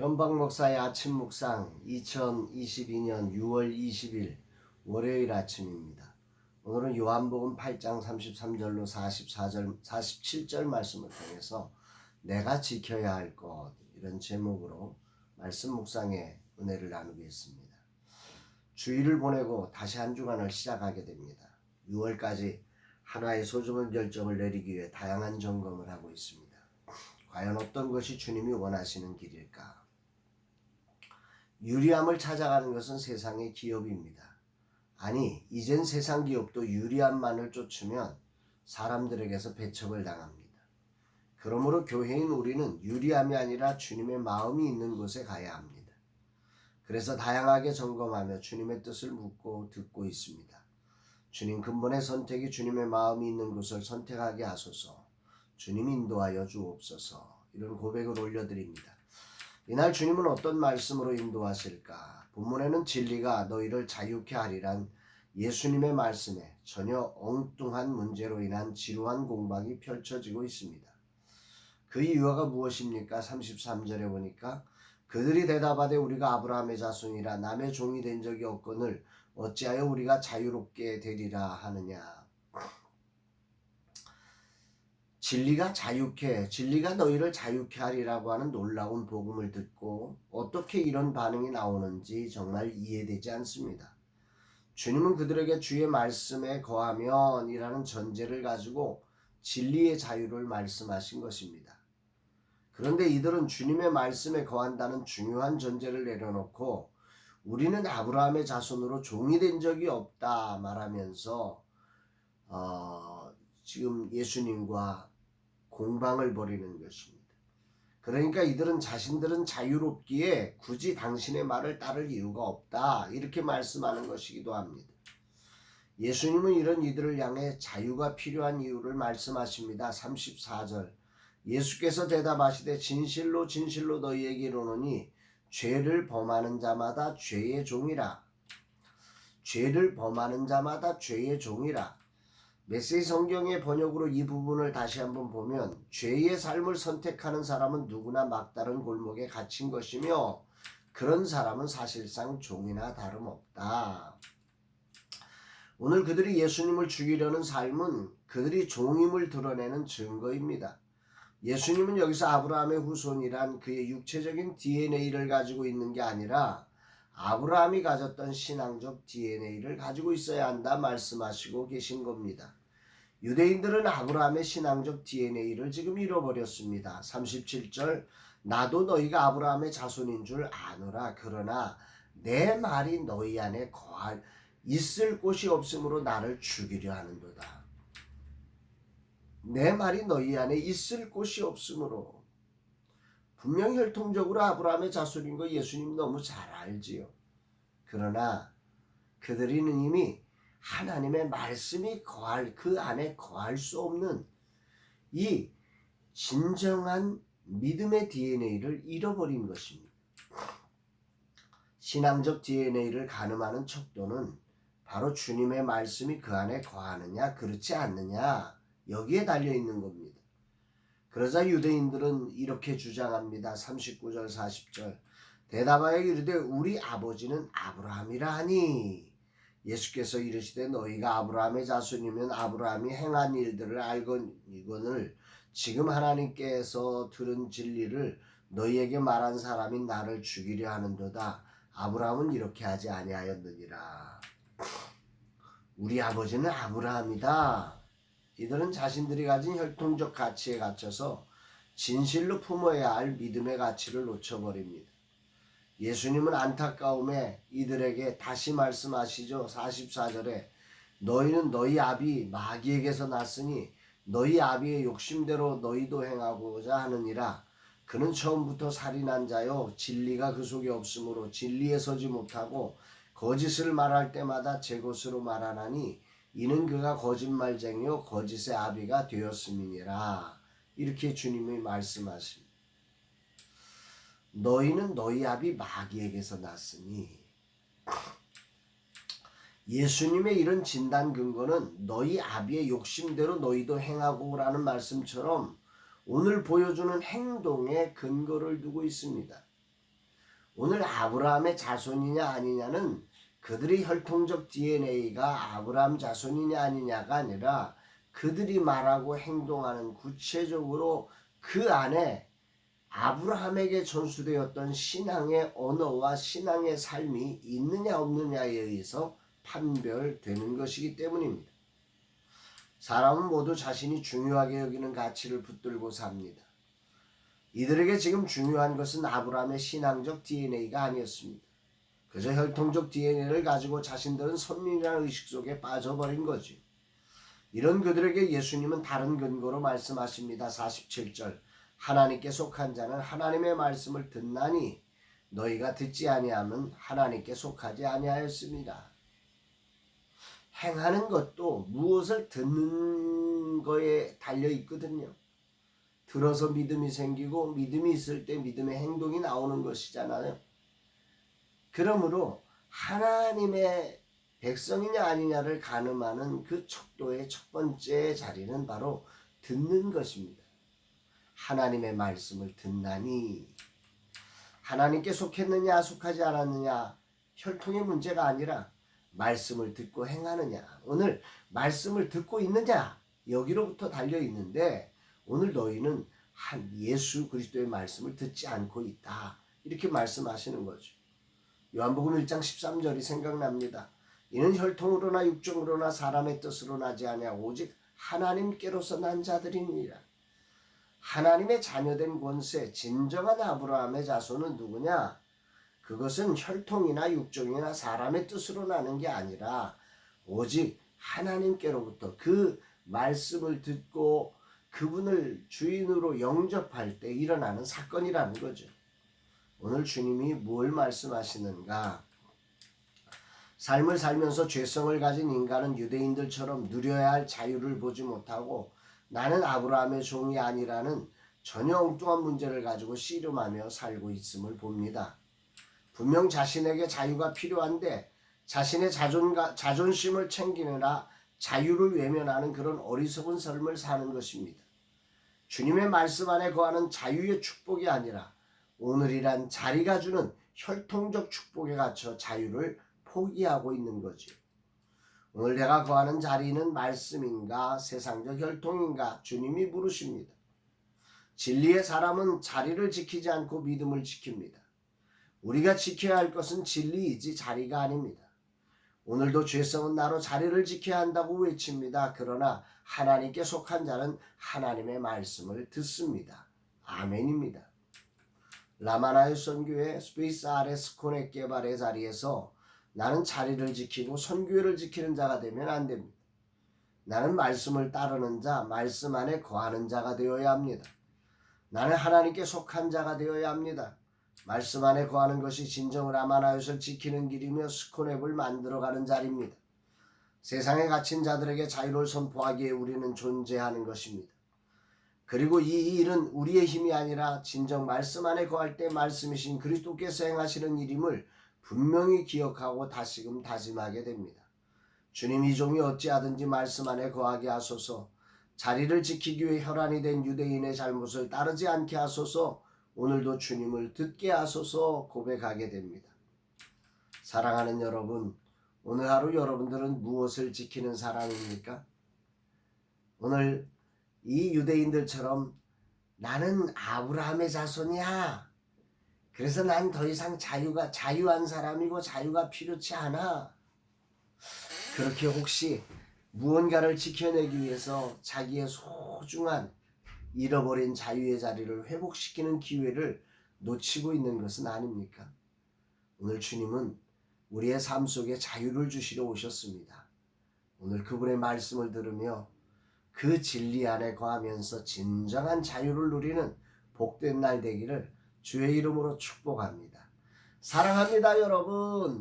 현박 목사의 아침 묵상 2022년 6월 20일 월요일 아침입니다. 오늘은 요한복음 8장 33절로 44절, 47절 말씀을 통해서 내가 지켜야 할 것 이런 제목으로 말씀 묵상의 은혜를 나누겠습니다. 주일을 보내고 다시 한 주간을 시작하게 됩니다. 6월까지 하나의 소중한 결정을 내리기 위해 다양한 점검을 하고 있습니다. 과연 어떤 것이 주님이 원하시는 길일까? 유리함을 찾아가는 것은 세상의 기업입니다. 아니, 이젠 세상 기업도 유리함만을 쫓으면 사람들에게서 배척을 당합니다. 그러므로 교회인 우리는 유리함이 아니라 주님의 마음이 있는 곳에 가야 합니다. 그래서 다양하게 점검하며 주님의 뜻을 묻고 듣고 있습니다. 주님 근본의 선택이 주님의 마음이 있는 곳을 선택하게 하소서. 주님 인도하여 주옵소서. 이런 고백을 올려드립니다. 이날 주님은 어떤 말씀으로 인도하실까? 본문에는 진리가 너희를 자유케 하리란 예수님의 말씀에 전혀 엉뚱한 문제로 인한 지루한 공방이 펼쳐지고 있습니다. 그 이유가 무엇입니까? 33절에 보니까 그들이 대답하되 우리가 아브라함의 자손이라 남의 종이 된 적이 없거늘 어찌하여 우리가 자유롭게 되리라 하느냐. 진리가 너희를 자유케 하리라고 하는 놀라운 복음을 듣고 어떻게 이런 반응이 나오는지 정말 이해되지 않습니다. 주님은 그들에게 주의 말씀에 거하면 이라는 전제를 가지고 진리의 자유를 말씀하신 것입니다. 그런데 이들은 주님의 말씀에 거한다는 중요한 전제를 내려놓고 우리는 아브라함의 자손으로 종이 된 적이 없다 말하면서 지금 예수님과 공방을 벌이는 것입니다. 그러니까 이들은 자신들은 자유롭기에 굳이 당신의 말을 따를 이유가 없다 이렇게 말씀하는 것이기도 합니다. 예수님은 이런 이들을 향해 자유가 필요한 이유를 말씀하십니다. 34절 예수께서 대답하시되 진실로 진실로 너희에게 이르노니 죄를 범하는 자마다 죄의 종이라. 죄를 범하는 자마다 죄의 종이라. 메시지 성경의 번역으로 이 부분을 다시 한번 보면 죄의 삶을 선택하는 사람은 누구나 막다른 골목에 갇힌 것이며 그런 사람은 사실상 종이나 다름없다. 오늘 그들이 예수님을 죽이려는 삶은 그들이 종임을 드러내는 증거입니다. 예수님은 여기서 아브라함의 후손이란 그의 육체적인 DNA를 가지고 있는 게 아니라 아브라함이 가졌던 신앙적 DNA를 가지고 있어야 한다 말씀하시고 계신 겁니다. 유대인들은 아브라함의 신앙적 DNA를 지금 잃어버렸습니다. 37절 나도 너희가 아브라함의 자손인 줄 아노라. 그러나 내 말이 너희 안에 있을 곳이 없으므로 나를 죽이려 하는도다. 내 말이 너희 안에 있을 곳이 없으므로. 분명 혈통적으로 아브라함의 자손인 거 예수님 너무 잘 알지요. 그러나 그들은 이미 하나님의 말씀이 그 안에 거할 수 없는 이 진정한 믿음의 DNA를 잃어버린 것입니다. 신앙적 DNA를 가늠하는 척도는 바로 주님의 말씀이 그 안에 거하느냐 그렇지 않느냐 여기에 달려있는 겁니다. 그러자 유대인들은 이렇게 주장합니다. 39절 40절 대답하여 이르되 우리 아버지는 아브라함이라 하니 예수께서 이르시되 너희가 아브라함의 자손이면 아브라함이 행한 일들을 알거니거늘 지금 하나님께서 들은 진리를 너희에게 말한 사람이 나를 죽이려 하는도다. 아브라함은 이렇게 하지 아니하였느니라. 우리 아버지는 아브라함이다. 이들은 자신들이 가진 혈통적 가치에 갇혀서 진실로 품어야 할 믿음의 가치를 놓쳐버립니다. 예수님은 안타까움에 이들에게 다시 말씀하시죠. 44절에 너희는 너희 아비 마귀에게서 났으니 너희 아비의 욕심대로 너희도 행하고자 하느니라. 그는 처음부터 살인한 자요 진리가 그 속에 없으므로 진리에 서지 못하고 거짓을 말할 때마다 제 것으로 말하나니 이는 그가 거짓말쟁이요 거짓의 아비가 되었음이니라. 이렇게 주님이 말씀하십니다. 너희는 너희 아비 마귀에게서 났으니 예수님의 이런 진단 근거는 너희 아비의 욕심대로 너희도 행하고 라는 말씀처럼 오늘 보여주는 행동에 근거를 두고 있습니다. 오늘 아브라함의 자손이냐 아니냐는 그들의 혈통적 DNA가 아브라함 자손이냐 아니냐가 아니라 그들이 말하고 행동하는 구체적으로 그 안에 아브라함에게 전수되었던 신앙의 언어와 신앙의 삶이 있느냐 없느냐에 의해서 판별되는 것이기 때문입니다. 사람은 모두 자신이 중요하게 여기는 가치를 붙들고 삽니다. 이들에게 지금 중요한 것은 아브라함의 신앙적 DNA가 아니었습니다. 그저 혈통적 DNA를 가지고 자신들은 선민이라는 의식 속에 빠져버린 거지. 이런 그들에게 예수님은 다른 근거로 말씀하십니다. 47절 하나님께 속한 자는 하나님의 말씀을 듣나니 너희가 듣지 아니하면 하나님께 속하지 아니하였습니다. 행하는 것도 무엇을 듣는 거에 달려 있거든요. 들어서 믿음이 생기고 믿음이 있을 때 믿음의 행동이 나오는 것이잖아요. 그러므로 하나님의 백성이냐 아니냐를 가늠하는 그 척도의 첫 번째 자리는 바로 듣는 것입니다. 하나님의 말씀을 듣나니 하나님께 속했느냐 속하지 않았느냐 혈통의 문제가 아니라 말씀을 듣고 행하느냐. 오늘 말씀을 듣고 있느냐 여기로부터 달려있는데 오늘 너희는 한 예수 그리스도의 말씀을 듣지 않고 있다. 이렇게 말씀하시는 거죠. 요한복음 1장 13절이 생각납니다. 이는 혈통으로나 육정으로나 사람의 뜻으로 나지 아니하고 오직 하나님께로서 난 자들이니라. 하나님의 자녀된 권세 진정한 아브라함의 자손은 누구냐? 그것은 혈통이나 육정이나 사람의 뜻으로 나는 게 아니라 오직 하나님께로부터 그 말씀을 듣고 그분을 주인으로 영접할 때 일어나는 사건이라는 거죠. 오늘 주님이 뭘 말씀하시는가? 삶을 살면서 죄성을 가진 인간은 유대인들처럼 누려야 할 자유를 보지 못하고 나는 아브라함의 종이 아니라는 전혀 엉뚱한 문제를 가지고 씨름하며 살고 있음을 봅니다. 분명 자신에게 자유가 필요한데 자신의 자존심을 챙기느라 자유를 외면하는 그런 어리석은 삶을 사는 것입니다. 주님의 말씀 안에 거하는 자유의 축복이 아니라 오늘이란 자리가 주는 혈통적 축복에 갇혀 자유를 포기하고 있는 거죠. 오늘 내가 거하는 자리는 말씀인가 세상적 혈통인가 주님이 물으십니다. 진리의 사람은 자리를 지키지 않고 믿음을 지킵니다. 우리가 지켜야 할 것은 진리이지 자리가 아닙니다. 오늘도 죄성은 나로 자리를 지켜야 한다고 외칩니다. 그러나 하나님께 속한 자는 하나님의 말씀을 듣습니다. 아멘입니다. 라마나의 선교회 스페이스 RS 코넥 개발의 자리에서 나는 자리를 지키고 선교회를 지키는 자가 되면 안 됩니다. 나는 말씀을 따르는 자, 말씀 안에 거하는 자가 되어야 합니다. 나는 하나님께 속한 자가 되어야 합니다. 말씀 안에 거하는 것이 진정을 라마나요를 지키는 길이며 스코넵을 만들어가는 자리입니다. 세상에 갇힌 자들에게 자유를 선포하기에 우리는 존재하는 것입니다. 그리고 이 일은 우리의 힘이 아니라 진정 말씀 안에 거할 때 말씀이신 그리스도께서 행하시는 일임을 분명히 기억하고 다시금 다짐하게 됩니다. 주님 이 종이 어찌하든지 말씀 안에 거하게 하소서. 자리를 지키기 위해 혈안이 된 유대인의 잘못을 따르지 않게 하소서. 오늘도 주님을 듣게 하소서 고백하게 됩니다. 사랑하는 여러분, 오늘 하루 여러분들은 무엇을 지키는 사람입니까? 오늘 이 유대인들처럼 나는 아브라함의 자손이야. 그래서 난 더 이상 자유한 사람이고 자유가 필요치 않아. 그렇게 혹시 무언가를 지켜내기 위해서 자기의 소중한 잃어버린 자유의 자리를 회복시키는 기회를 놓치고 있는 것은 아닙니까? 오늘 주님은 우리의 삶 속에 자유를 주시러 오셨습니다. 오늘 그분의 말씀을 들으며 그 진리 안에 거하면서 진정한 자유를 누리는 복된 날 되기를 주의 이름으로 축복합니다. 사랑합니다, 여러분.